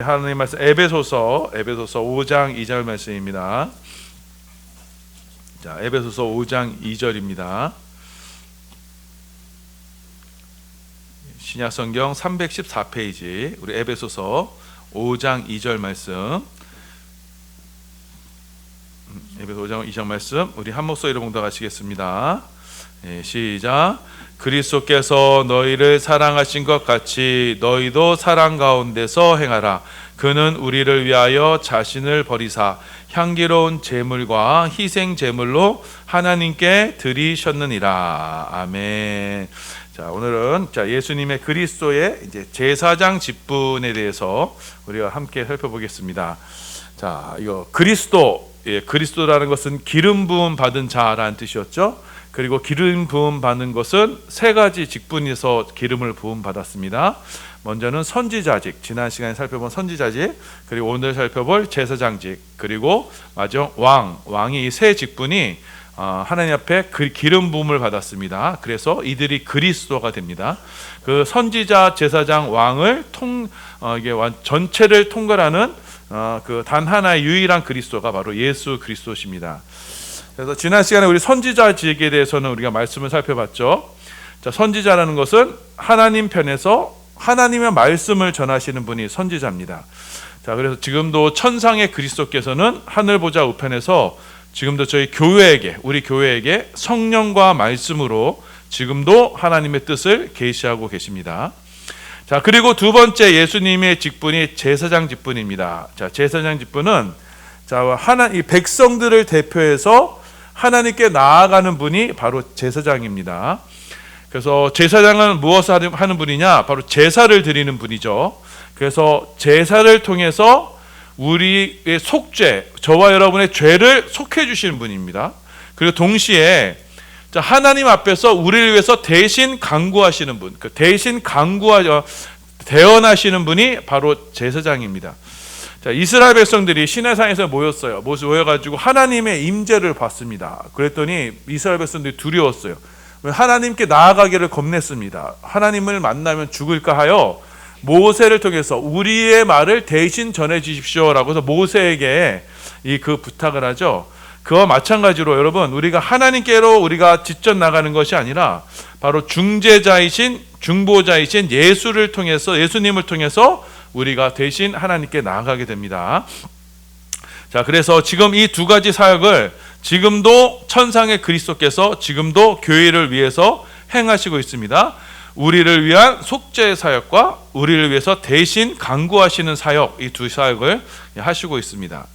하나님 말씀 에베소서 5장 2절 말씀입니다. 자, 에베소서 5장 2절입니다. 신약성경 314페이지 우리 에베소서 5장 2절 말씀. 에베소 5장 2절 말씀 우리 한 목소리로 봉독하시겠습니다. 시작. 그리스도께서 너희를 사랑하신 것 같이 너희도 사랑 가운데서 행하라. 그는 우리를 위하여 자신을 버리사 향기로운 제물과 희생 제물로 하나님께 드리셨느니라. 아멘. 자, 오늘은 예수님의 그리스도의 이제 제사장 직분에 대해서 우리가 함께 살펴보겠습니다. 자, 이거 그리스도라는 것은 기름 부음 받은 자라는 뜻이었죠. 그리고 기름 부음 받는 것은 세 가지 직분에서 기름을 부음 받았습니다. 먼저는 선지자직, 지난 시간에 살펴본 선지자직, 그리고 오늘 살펴볼 제사장직, 그리고 마지막 왕이 이 세 직분이 하나님 앞에 기름 부음을 받았습니다. 그래서 이들이 그리스도가 됩니다. 그 선지자, 제사장, 왕을 전체를 통괄하는 그 단 하나의 유일한 그리스도가 바로 예수 그리스도십니다. 그래서 지난 시간에 우리 선지자직에 대해서는 우리가 말씀을 살펴봤죠. 자, 선지자라는 것은 하나님 편에서 하나님의 말씀을 전하시는 분이 선지자입니다. 자, 그래서 지금도 천상의 그리스도께서는 하늘 보좌 우편에서 지금도 우리 교회에게 성령과 말씀으로 지금도 하나님의 뜻을 계시하고 계십니다. 자, 그리고 두 번째 예수님의 직분이 제사장 직분입니다. 자, 제사장 직분은 이 백성들을 대표해서 하나님께 나아가는 분이 바로 제사장입니다. 그래서 제사장은 무엇을 하는 분이냐? 바로 제사를 드리는 분이죠. 그래서 제사를 통해서 우리의 속죄, 저와 여러분의 죄를 속해 주시는 분입니다. 그리고 동시에 하나님 앞에서 우리를 위해서 대신 간구하시는 분, 대언하시는 분이 바로 제사장입니다. 자, 이스라엘 백성들이 시내산에서 모여가지고 하나님의 임재를 봤습니다. 그랬더니 이스라엘 백성들이 두려웠어요. 하나님께 나아가기를 겁냈습니다. 하나님을 만나면 죽을까 하여 모세를 통해서 우리의 말을 대신 전해 주십시오라고 해서 모세에게 그 부탁을 하죠. 그와 마찬가지로 여러분, 우리가 하나님께로 우리가 직접 나가는 것이 아니라 바로 중보자이신 예수님을 통해서 우리가 대신 하나님께 나아가게 됩니다. 자, 그래서 지금 이 두 가지 사역을 지금도 천상의 그리스도께서 지금도 교회를 위해서 행하시고 있습니다. 우리를 위한 속죄 사역과 우리를 위해서 대신 간구하시는 사역, 이 두 사역을 하시고 있습니다.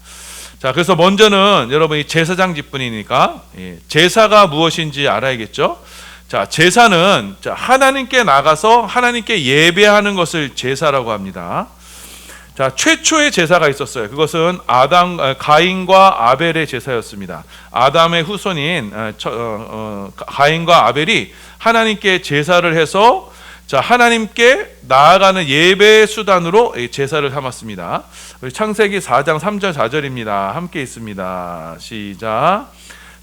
자, 그래서 먼저는 여러분이 제사장 직분이니까 제사가 무엇인지 알아야겠죠. 자, 제사는 하나님께 나가서 하나님께 예배하는 것을 제사라고 합니다. 자, 최초의 제사가 있었어요. 그것은 가인과 아벨의 제사였습니다. 아담의 후손인 가인과 아벨이 하나님께 제사를 해서 하나님께 나아가는 예배 수단으로 제사를 삼았습니다. 우리 창세기 4장 3절 4절입니다. 함께 있습니다. 시작.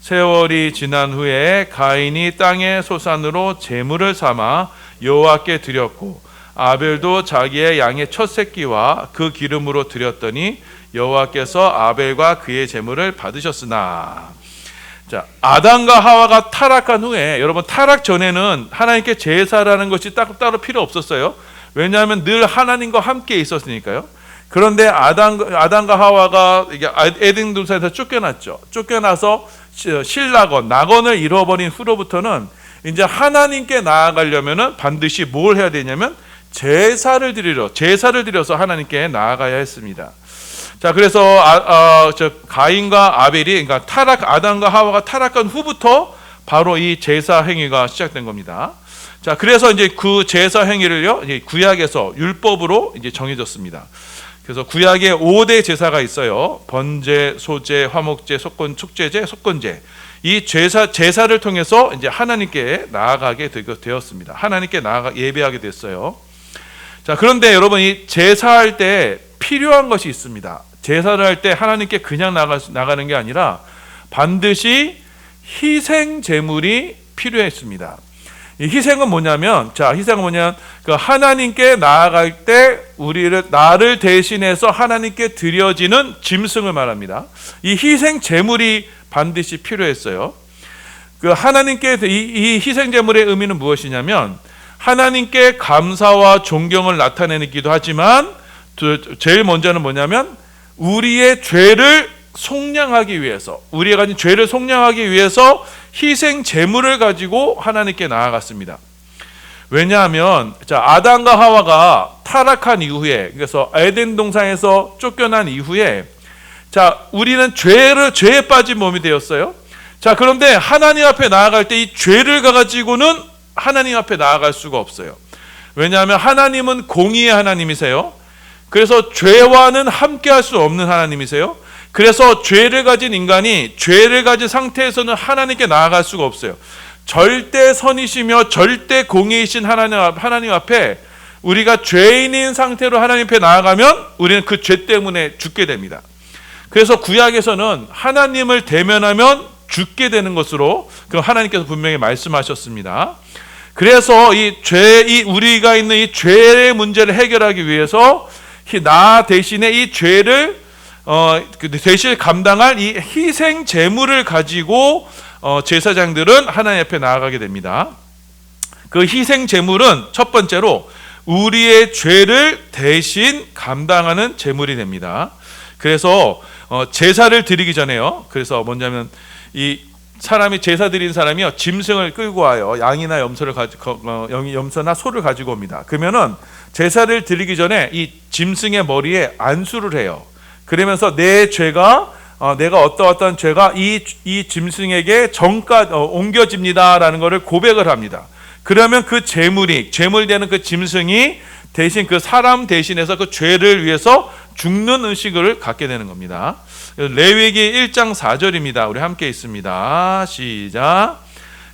세월이 지난 후에 가인이 땅의 소산으로 제물을 삼아 여호와께 드렸고 아벨도 자기의 양의 첫 새끼와 그 기름으로 드렸더니 여호와께서 아벨과 그의 제물을 받으셨으나. 자, 아담과 하와가 타락한 후에, 여러분, 타락 전에는 하나님께 제사라는 것이 따로 필요 없었어요. 왜냐하면 늘 하나님과 함께 있었으니까요. 그런데 아담과 하와가 에덴 동산에서 쫓겨났죠. 쫓겨나서 낙원을 잃어버린 후로부터는 이제 하나님께 나아가려면은 반드시 뭘 해야 되냐면 제사를 드려서 하나님께 나아가야 했습니다. 자, 그래서 가인과 아벨이, 그러니까 아담과 하와가 타락한 후부터 바로 이 제사 행위가 시작된 겁니다. 자, 그래서 이제 그 제사 행위를요, 이제 구약에서 율법으로 이제 정해졌습니다. 그래서 구약에 5대 제사가 있어요. 번제, 소제, 화목제, 축제제, 속건제. 이 제사를 통해서 이제 하나님께 나아가게 되었습니다. 하나님께 예배하게 됐어요. 자, 그런데 여러분, 이 제사할 때 필요한 것이 있습니다. 제사를 할 때 하나님께 그냥 나가는 게 아니라 반드시 희생 제물이 필요했습니다. 이 희생은 뭐냐면, 희생은 뭐냐면 그 하나님께 나아갈 때 나를 대신해서 하나님께 드려지는 짐승을 말합니다. 이 희생 제물이 반드시 필요했어요. 그 하나님께 이 희생 제물의 의미는 무엇이냐면, 하나님께 감사와 존경을 나타내기도 하지만, 제일 먼저는 뭐냐면 우리의 죄를 속량하기 위해서, 우리가 가진 죄를 속량하기 위해서 희생 제물을 가지고 하나님께 나아갔습니다. 왜냐하면 아담과 하와가 타락한 이후에, 그래서 에덴 동산에서 쫓겨난 이후에 우리는 죄에 빠진 몸이 되었어요. 그런데 하나님 앞에 나아갈 때 이 죄를 가지고는 하나님 앞에 나아갈 수가 없어요. 왜냐하면 하나님은 공의의 하나님이세요. 그래서 죄와는 함께 할 수 없는 하나님이세요. 그래서 죄를 가진 인간이 죄를 가진 상태에서는 하나님께 나아갈 수가 없어요. 절대 선이시며 절대 공의이신 하나님 앞에 우리가 죄인인 상태로 하나님 앞에 나아가면 우리는 그 죄 때문에 죽게 됩니다. 그래서 구약에서는 하나님을 대면하면 죽게 되는 것으로 그 하나님께서 분명히 말씀하셨습니다. 그래서 우리가 있는 이 죄의 문제를 해결하기 위해서 나 대신에 이 죄를 대신 감당할 이 희생 제물을 가지고 제사장들은 하나님 앞에 나아가게 됩니다. 그 희생 제물은 첫 번째로 우리의 죄를 대신 감당하는 제물이 됩니다. 그래서 제사를 드리기 전에요. 그래서 뭐냐면 이 사람이 제사 드린 사람이요, 짐승을 끌고 와요. 양이나 염소나 소를 가지고 옵니다. 그러면은 제사를 드리기 전에 이 짐승의 머리에 안수를 해요. 그러면서 내 죄가 내가 어떠한 죄가 이 짐승에게 옮겨집니다라는 것을 고백을 합니다. 그러면 그 제물되는 그 짐승이 대신 그 사람 대신해서 그 죄를 위해서 죽는 의식을 갖게 되는 겁니다. 레위기 1장 4절입니다. 우리 함께 있습니다. 시작.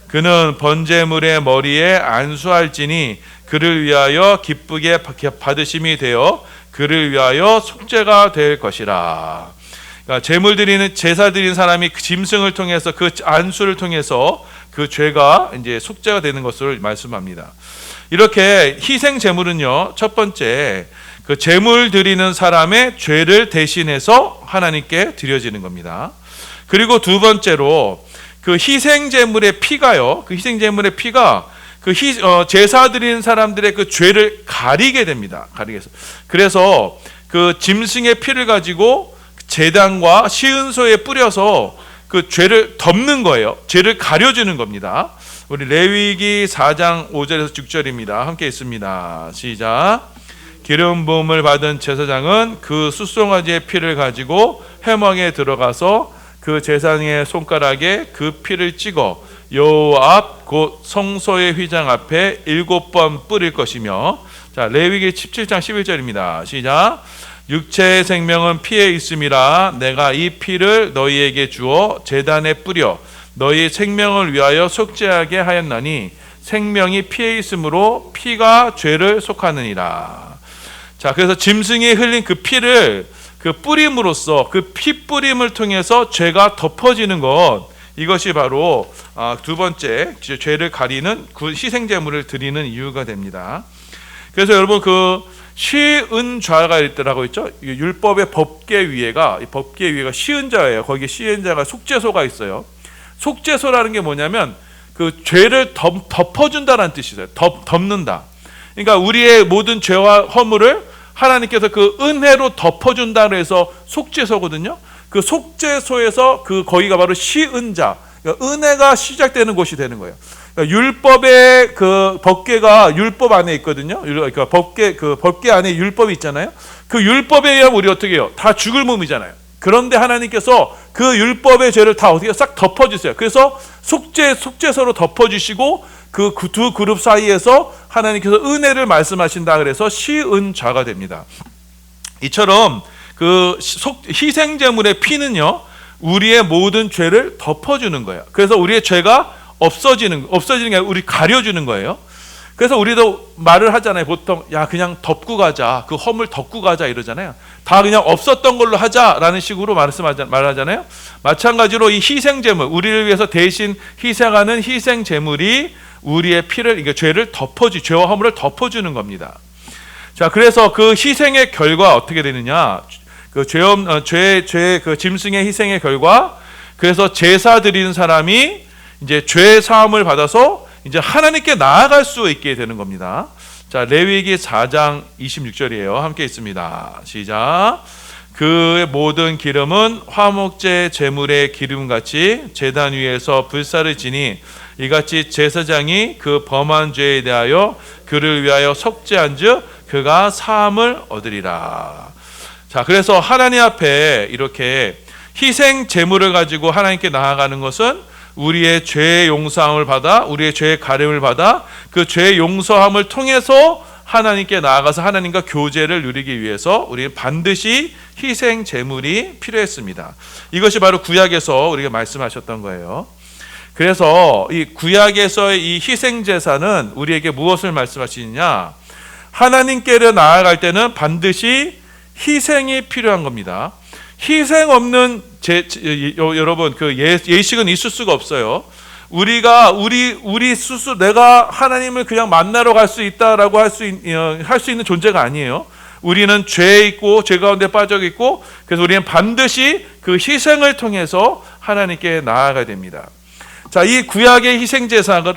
그는 번제물의 머리에 안수할지니 그를 위하여 기쁘게 받으심이 되어 그를 위하여 속죄가 될 것이라. 그러니까 제사 드리는 사람이 그 짐승을 통해서 그 안수를 통해서 그 죄가 이제 속죄가 되는 것을 말씀합니다. 이렇게 희생 제물은요, 첫 번째 그 제물 드리는 사람의 죄를 대신해서 하나님께 드려지는 겁니다. 그리고 두 번째로 그 희생 제물의 피가요, 그 희생 제물의 피가 그 제사 드리는 사람들의 그 죄를 가리게 됩니다. 그래서 그 짐승의 피를 가지고 제단과 시은소에 뿌려서 그 죄를 덮는 거예요. 죄를 가려주는 겁니다. 우리 레위기 4장 5절에서 6절입니다. 함께 있습니다. 시작. 기름 부음을 받은 제사장은 그 숫송아지의 피를 가지고 회막에 들어가서 그 제사장의 손가락에 그 피를 찍어 여호와 앞 곧 성소의 휘장 앞에 7번 뿌릴 것이며, 레위기 17장 11절입니다. 시작. 육체의 생명은 피에 있음이라 내가 이 피를 너희에게 주어 제단에 뿌려 너희 생명을 위하여 속죄하게 하였나니 생명이 피에 있으므로 피가 죄를 속하느니라. 그래서 짐승이 흘린 그 피를 그 뿌림으로써 그 피 뿌림을 통해서 죄가 덮어지는 것, 이것이 바로 두 번째 죄를 가리는 그 희생제물을 드리는 이유가 됩니다. 그래서 여러분 그 시은좌가 있더라고 있죠. 율법의 법계 위에가 시은자예요. 거기에 시은자가 속죄소가 있어요. 속죄소라는 게 뭐냐면 그 죄를 덮어준다는 뜻이에요. 덮는다. 그러니까 우리의 모든 죄와 허물을 하나님께서 그 은혜로 덮어준다 그래서 속죄소거든요. 그 속죄소에서 거기가 바로 시은자, 그러니까 은혜가 시작되는 곳이 되는 거예요. 그러니까 율법의 그 법궤가 율법 안에 있거든요. 그러니까 법궤 안에 율법이 있잖아요. 그 율법에 의하면 우리 어떻게 해요? 다 죽을 몸이잖아요. 그런데 하나님께서 그 율법의 죄를 다 어떻게 싹 덮어주세요. 그래서 속죄소로 덮어주시고 그 두 그룹 사이에서 하나님께서 은혜를 말씀하신다 그래서 시은좌가 됩니다. 이처럼 그 희생제물의 피는요, 우리의 모든 죄를 덮어주는 거예요. 그래서 우리의 죄가 없어지는 게 아니라 우리 가려주는 거예요. 그래서 우리도 말을 하잖아요. 보통 그냥 덮고 가자, 그 허물 덮고 가자 이러잖아요. 다 그냥 없었던 걸로 하자라는 식으로 말하잖아요. 마찬가지로 이 희생제물, 우리를 위해서 대신 희생하는 희생제물이 우리의 피를, 이게 죄를 죄와 허물을 덮어주는 겁니다. 자, 그래서 그 희생의 결과 어떻게 되느냐? 그 그 짐승의 희생의 결과, 그래서 제사 드리는 사람이 이제 죄 사함을 받아서 이제 하나님께 나아갈 수 있게 되는 겁니다. 자, 레위기 4장 26절이에요. 함께 있습니다. 시작. 그 모든 기름은 화목제 제물의 기름같이 제단 위에서 불사를 지니 이같이 제사장이 그 범한 죄에 대하여 그를 위하여 속죄한즉 그가 사함을 얻으리라. 자, 그래서 하나님 앞에 이렇게 희생 제물을 가지고 하나님께 나아가는 것은 우리의 죄의 용서함을 받아, 우리의 죄의 가림을 받아 그 죄의 용서함을 통해서 하나님께 나아가서 하나님과 교제를 누리기 위해서 우리는 반드시 희생 제물이 필요했습니다. 이것이 바로 구약에서 우리가 말씀하셨던 거예요. 그래서 이 구약에서의 이 희생 제사는 우리에게 무엇을 말씀하시느냐? 하나님께로 나아갈 때는 반드시 희생이 필요한 겁니다. 희생 없는 여러분 그 예식은 있을 수가 없어요. 우리가 우리 스스로 내가 하나님을 그냥 만나러 갈 수 있다라고 할 수 있는 존재가 아니에요. 우리는 죄에 있고 죄 가운데 빠져 있고, 그래서 우리는 반드시 그 희생을 통해서 하나님께 나아가야 됩니다. 자, 이 구약의 희생 제사가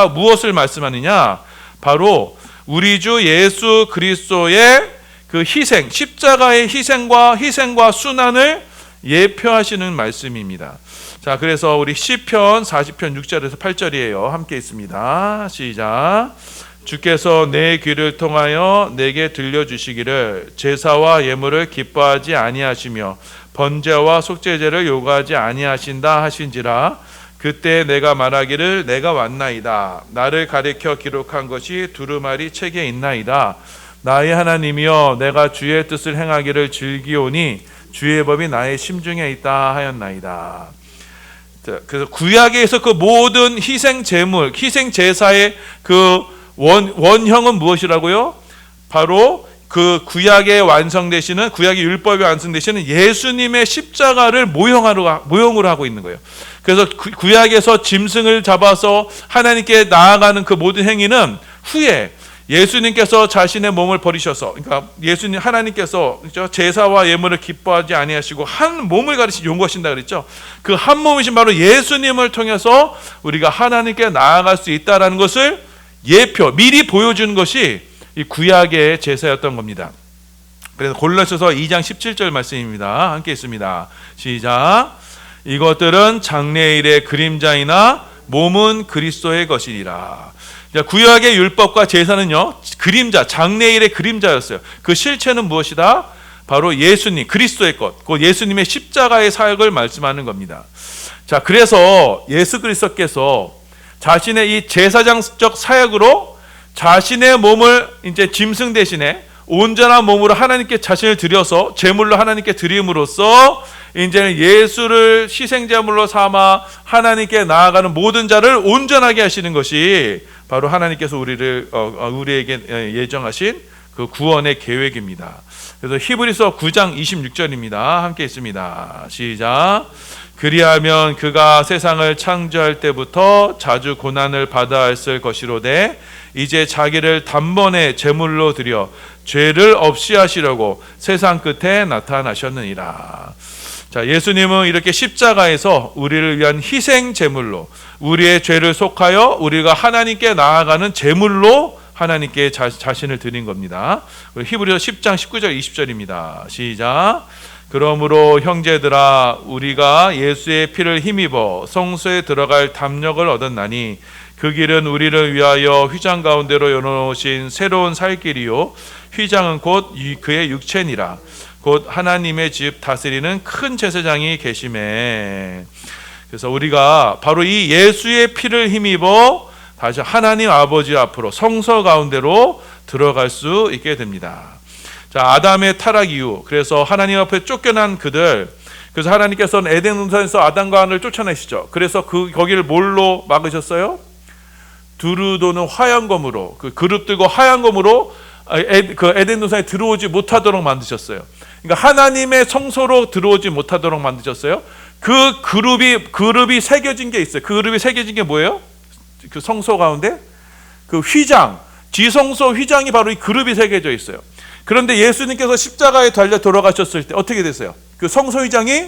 무엇을 말씀하느냐? 바로 우리 주 예수 그리스도의 그 희생, 십자가의 희생과 순환을 예표하시는 말씀입니다. 자, 그래서 우리 시편 40편 6절에서 8절이에요. 함께 있습니다. 시작. 주께서 내 귀를 통하여 내게 들려주시기를 제사와 예물을 기뻐하지 아니하시며 번제와 속죄제를 요구하지 아니하신다 하신지라. 그때 내가 말하기를 내가 왔나이다. 나를 가리켜 기록한 것이 두루마리 책에 있나이다. 나의 하나님이여 내가 주의 뜻을 행하기를 즐기오니 주의 법이 나의 심중에 있다 하였나이다. 그래서 구약에서 그 모든 희생 제물, 희생 제사의 그 원형은 무엇이라고요? 바로 그 구약의 완성되시는, 구약의 율법이 완성되시는 예수님의 십자가를 모형으로 하고 있는 거예요. 그래서 구약에서 짐승을 잡아서 하나님께 나아가는 그 모든 행위는 후에 예수님께서 자신의 몸을 버리셔서, 그러니까 하나님께서 제사와 예물을 기뻐하지 아니하시고 한 몸을 용거하신다 그랬죠. 그 한 몸이신 바로 예수님을 통해서 우리가 하나님께 나아갈 수 있다라는 것을 미리 보여주는 것이 이 구약의 제사였던 겁니다. 그래서 골로새서 2장 17절 말씀입니다. 함께 있습니다. 시작. 이것들은 장래일의 그림자이나 몸은 그리스도의 것이니라. 구약의 율법과 제사는요, 장래일의 그림자였어요. 그 실체는 무엇이다? 바로 예수님, 그리스도의 것, 그 예수님의 십자가의 사역을 말씀하는 겁니다. 자, 그래서 예수 그리스도께서 자신의 이 제사장적 사역으로 자신의 몸을 이제 짐승 대신에 온전한 몸으로 하나님께 자신을 드려서 제물로 하나님께 드림으로써 이제는 예수를 희생제물로 삼아 하나님께 나아가는 모든 자를 온전하게 하시는 것이 바로 하나님께서 우리에게 예정하신 그 구원의 계획입니다. 그래서 히브리서 9장 26절입니다. 함께 있습니다. 시작. 그리하면 그가 세상을 창조할 때부터 자주 고난을 받아야 했을 것이로되 이제 자기를 단번에 제물로 드려 죄를 없이 하시려고 세상 끝에 나타나셨느니라. 자, 예수님은 이렇게 십자가에서 우리를 위한 희생 제물로 우리의 죄를 속하여 우리가 하나님께 나아가는 제물로 하나님께 자신을 드린 겁니다. 히브리서 10장 19절 20절입니다. 시작. 그러므로 형제들아 우리가 예수의 피를 힘입어 성소에 들어갈 담력을 얻었나니 그 길은 우리를 위하여 휘장 가운데로 열어놓으신 새로운 살 길이요 휘장은 곧 그의 육체니라. 곧 하나님의 집 다스리는 큰 제사장이 계심에. 그래서 우리가 바로 이 예수의 피를 힘입어 다시 하나님 아버지 앞으로 성소 가운데로 들어갈 수 있게 됩니다. 자, 아담의 타락 이후, 그래서 하나님 앞에 쫓겨난 그들, 그래서 하나님께서는 에덴 동산에서 아담과 하와를 쫓아내시죠. 그래서 거기를 뭘로 막으셨어요? 두루 도는 화양검으로, 그 그룹 들고 화양검으로 그 에덴 동산에 들어오지 못하도록 만드셨어요. 그러니까 하나님의 성소로 들어오지 못하도록 만드셨어요. 그 그룹이 새겨진 게 있어요. 그 그룹이 새겨진 게 뭐예요? 그 성소 가운데 그 휘장, 지성소 휘장이 바로 이 그룹이 새겨져 있어요. 그런데 예수님께서 십자가에 달려 돌아가셨을 때 어떻게 됐어요? 그 성소 휘장이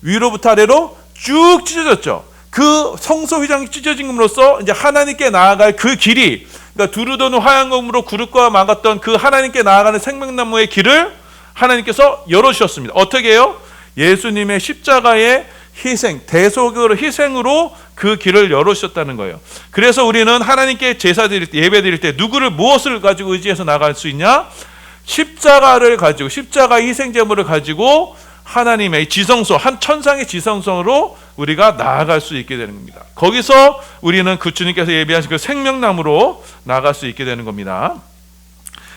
위로부터 아래로 쭉 찢어졌죠. 그 성소 휘장이 찢어짐으로써 이제 하나님께 나아갈 그 길이, 그러니까 두루도는 화양검으로 그룹과 막았던 그 하나님께 나아가는 생명나무의 길을 하나님께서 열어주셨습니다. 어떻게 해요? 예수님의 십자가의 희생, 대속으로 희생으로 그 길을 열어주셨다는 거예요. 그래서 우리는 하나님께 제사 드릴 때, 예배 드릴 때 누구를, 무엇을 가지고 의지해서 나갈 수 있냐? 십자가를 가지고, 십자가 희생 제물을 가지고 하나님의 지성소, 한 천상의 지성소로 우리가 나아갈 수 있게 되는 겁니다. 거기서 우리는 그 주님께서 예비하신 그 생명나무로 나아갈 수 있게 되는 겁니다.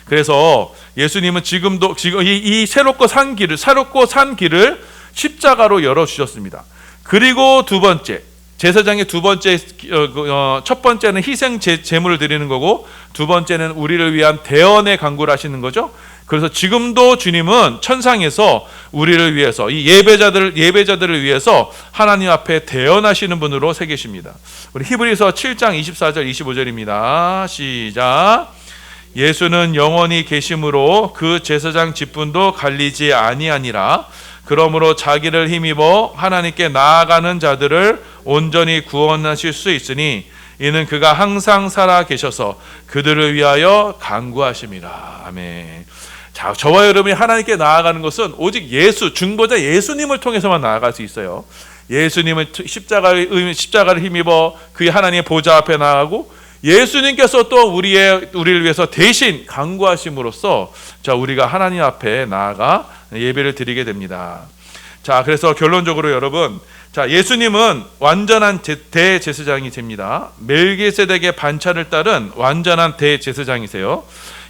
그래서 예수님은 지금 이 새롭고 산 길을 십자가로 열어주셨습니다. 그리고 두 번째, 제사장의 두 번째, 첫 번째는 희생 제물을 드리는 거고, 두 번째는 우리를 위한 대언의 간구를 하시는 거죠. 그래서 지금도 주님은 천상에서 우리를 위해서, 이 예배자들을 위해서 하나님 앞에 대언하시는 분으로 새 계십니다. 우리 히브리서 7장 24절 25절입니다. 시작. 예수는 영원히 계심으로 그 제사장 직분도 갈리지 아니하니라. 그러므로 자기를 힘입어 하나님께 나아가는 자들을 온전히 구원하실 수 있으니 이는 그가 항상 살아 계셔서 그들을 위하여 간구하심이라. 아멘. 자, 저와 여러분이 하나님께 나아가는 것은 오직 중보자 예수님을 통해서만 나아갈 수 있어요. 예수님은 십자가를 힘입어 그의 하나님의 보좌 앞에 나아가고, 예수님께서 또 우리를 위해서 대신 간구하심으로써 자, 우리가 하나님 앞에 나아가 예배를 드리게 됩니다. 자, 그래서 결론적으로 여러분, 자, 예수님은 완전한 대제사장이 됩니다. 멜기세덱의 반차를 따른 완전한 대제사장이세요.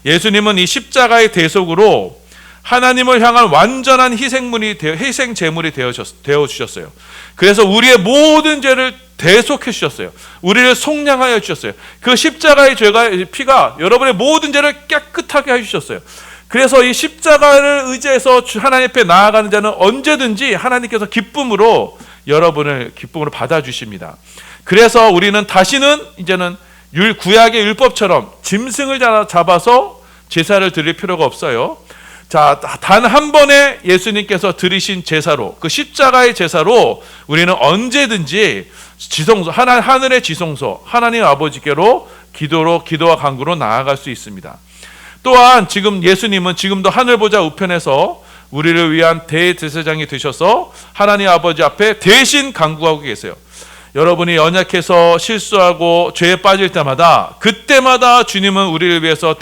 예수님은 이 십자가의 대속으로 하나님을 향한 완전한 희생 제물이 되어 주셨어요. 그래서 우리의 모든 죄를 대속해 주셨어요. 우리를 속량하여 주셨어요. 그 십자가의 피가 여러분의 모든 죄를 깨끗하게 해 주셨어요. 그래서 이 십자가를 의지해서 하나님 앞에 나아가는 자는 언제든지 하나님께서 여러분을 기쁨으로 받아주십니다. 그래서 우리는 다시는 이제는 구약의 율법처럼 짐승을 잡아서 제사를 드릴 필요가 없어요. 자, 단 한 번에 예수님께서 드리신 제사로, 그 십자가의 제사로 우리는 언제든지 하늘의 지성소, 하나님 아버지께로 기도와 간구로 나아갈 수 있습니다. 또한 지금 예수님은 지금도 하늘 보좌 우편에서 우리를 위한 대제사장이 되셔서 하나님 아버지 앞에 대신 간구하고 계세요. 여러분이 연약해서 실수하고 죄에 빠질 때마다, 그때마다 주님은 우리를 위해서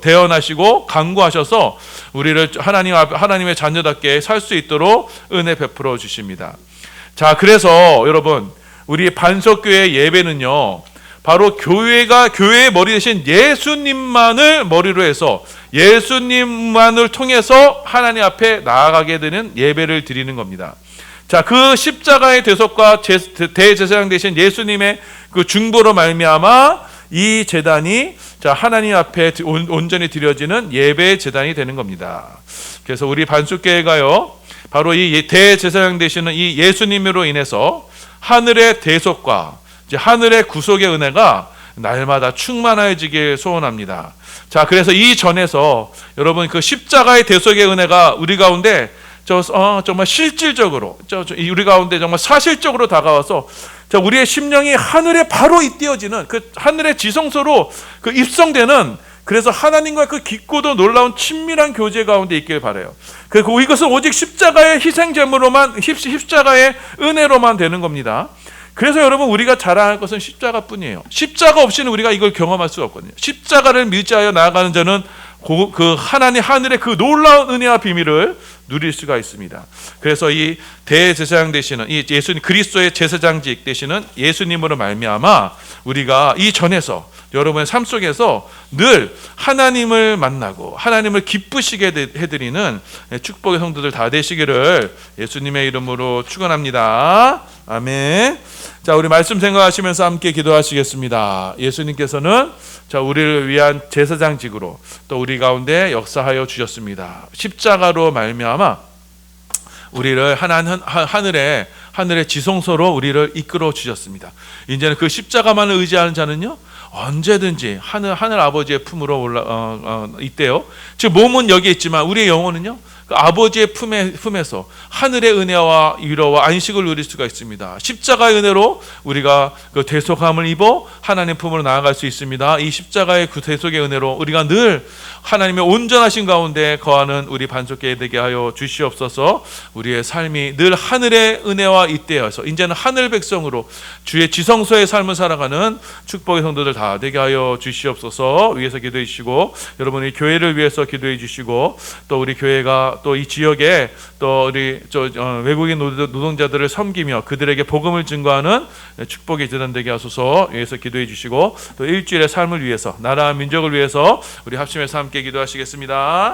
대언하시고 간구하셔서 우리를 하나님의 자녀답게 살 수 있도록 은혜 베풀어 주십니다. 자, 그래서 여러분, 우리 반석교회 예배는요, 바로 교회의 머리 대신 예수님만을 머리로 해서 예수님만을 통해서 하나님 앞에 나아가게 되는 예배를 드리는 겁니다. 자, 그 십자가의 대속과 대제사장 되신 예수님의 그 중보로 말미암아 이 제단이 자, 하나님 앞에 온전히 드려지는 예배의 제단이 되는 겁니다. 그래서 우리 반석교회가요, 바로 이 대제사장 되시는 이 예수님으로 인해서 하늘의 대속과 이제 하늘의 구속의 은혜가 날마다 충만해지길 소원합니다. 자, 그래서 이 전에서 여러분, 그 십자가의 대속의 은혜가 우리 가운데 정말 실질적으로 우리 가운데 정말 사실적으로 다가와서 우리의 심령이 하늘에 바로 띄어지는 그 하늘의 지성소로 그 입성되는, 그래서 하나님과 그 깊고도 놀라운 친밀한 교제 가운데 있길 바라요. 그리고 이것은 오직 십자가의 희생제물로만, 십자가의 은혜로만 되는 겁니다. 그래서 여러분, 우리가 자랑할 것은 십자가뿐이에요. 십자가 없이는 우리가 이걸 경험할 수가 없거든요. 십자가를 밀지하여 나아가는 자는 그 하늘의 그 놀라운 은혜와 비밀을 누릴 수가 있습니다. 그래서 이 대제사장 되시는 이 예수님, 그리스도의 제사장직 되시는 예수님으로 말미암아 우리가 이 전에서 여러분의 삶 속에서 늘 하나님을 만나고 하나님을 기쁘시게 해드리는 축복의 성도들 다 되시기를 예수님의 이름으로 축원합니다. 아멘. 자, 우리 말씀 생각하시면서 함께 기도하시겠습니다. 예수님께서는 자, 우리를 위한 제사장직으로 또 우리 가운데 역사하여 주셨습니다. 십자가로 말미암아 우리를 하늘의 하늘의 지성소로 우리를 이끌어 주셨습니다. 이제는 그 십자가만을 의지하는 자는요, 언제든지 하늘 아버지의 품으로 있대요. 즉 몸은 여기 있지만 우리의 영혼은요, 그 아버지의 품에서 하늘의 은혜와 위로와 안식을 누릴 수가 있습니다. 십자가의 은혜로 우리가 그 대속함을 입어 하나님 품으로 나아갈 수 있습니다. 이 십자가의 그 대속의 은혜로 우리가 늘 하나님의 온전하신 가운데 거하는 우리 반석계 되게 하여 주시옵소서. 우리의 삶이 늘 하늘의 은혜와 잇대어서 이제는 하늘 백성으로 주의 지성소의 삶을 살아가는 축복의 성도들 다 되게 하여 주시옵소서. 위에서 기도해 주시고, 여러분이 교회를 위해서 기도해 주시고, 또 우리 교회가 또 이 지역에 또 우리 외국인 노동자들을 섬기며 그들에게 복음을 증거하는 축복의 재단 되게 하소서. 위에서 기도해 주시고, 또 일주일의 삶을 위해서, 나라와 민족을 위해서 우리 합심해서 함께 기도하시겠습니다.